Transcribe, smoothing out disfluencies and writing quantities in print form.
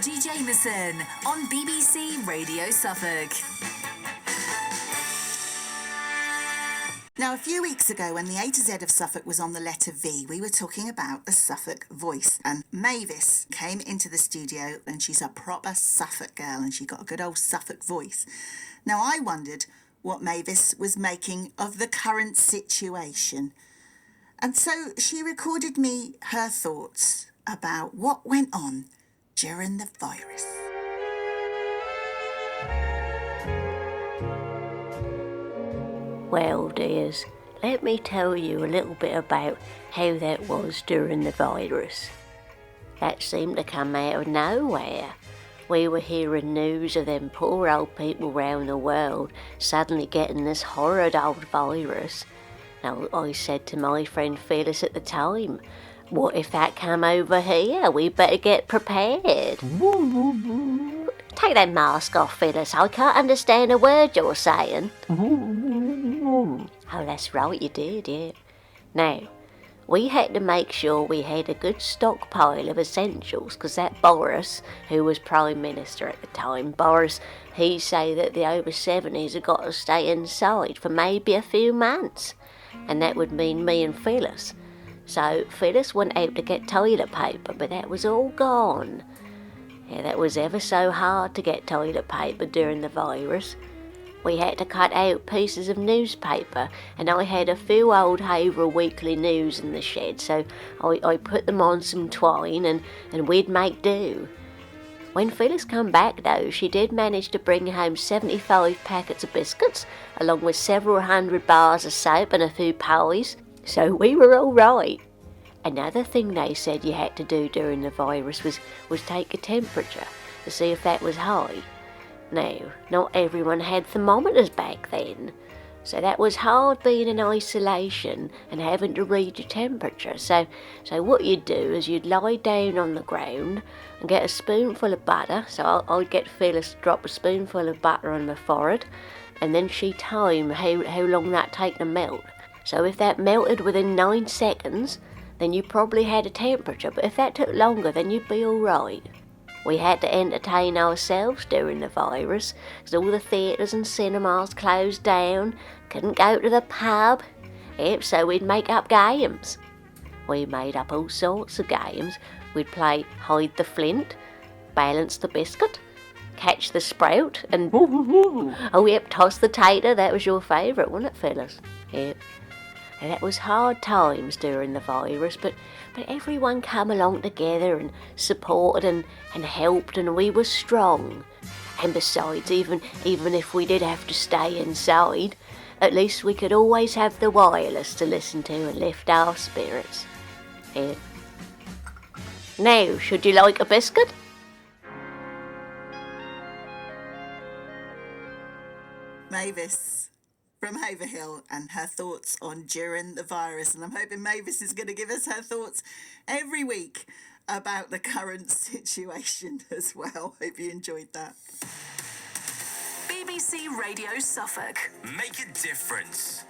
Georgy Jamieson on BBC Radio Suffolk. Now, a few weeks ago, when the A to Z of Suffolk was on the letter V, we were talking about the Suffolk voice. And Mavis came into the studio, and she's a proper Suffolk girl, and she got a good old Suffolk voice. Now, I wondered what Mavis was making of the current situation. And so she recorded me her thoughts about what went on during the virus. Well, dears, let me tell you a little bit about how that was during the virus. That seemed to come out of nowhere. We were hearing news of them poor old people round the world suddenly getting this horrid old virus. Now, I said to my friend Phyllis at the time, what if that come over here? We better get prepared. Take that mask off, Phyllis. I can't understand a word you're saying. Oh, that's right, you did, yeah. Now, we had to make sure we had a good stockpile of essentials, because that Boris, who was Prime Minister at the time, Boris, he say that the over 70s had got to stay inside for maybe a few months. And that would mean me and Phyllis. So Phyllis went out to get toilet paper, but that was all gone. Yeah, that was ever so hard to get toilet paper during the virus. We had to cut out pieces of newspaper, and I had a few old Haverhill Weekly News in the shed, so I put them on some twine and we'd make do. When Phyllis come back, though, she did manage to bring home 75 packets of biscuits, along with several hundred bars of soap and a few pies, so we were all right. Another thing they said you had to do during the virus was take a temperature to see if that was high. Now, not everyone had thermometers back then, so that was hard being in isolation and having to read your temperature. So what you'd do is you'd lie down on the ground and get a spoonful of butter. So I'd get Phyllis to drop a spoonful of butter on my forehead, and then she'd time how long that take to melt. So if that melted within 9 seconds, then you probably had a temperature, but if that took longer, then you'd be all right. We had to entertain ourselves during the virus, because all the theatres and cinemas closed down, couldn't go to the pub, so we'd make up games. We made up all sorts of games. We'd play hide the flint, balance the biscuit, catch the sprout, and toss the tater. That was your favourite, wasn't it, Phyllis? Yep. And that was hard times during the virus, but everyone come along together and supported and helped, and we were strong. And besides, even if we did have to stay inside, at least we could always have the wireless to listen to and lift our spirits. Yeah. Now, should you like a biscuit? Mavis from Haverhill and her thoughts on during the virus. And I'm hoping Mavis is going to give us her thoughts every week about the current situation as well. Hope you enjoyed that. BBC Radio Suffolk. Make a difference.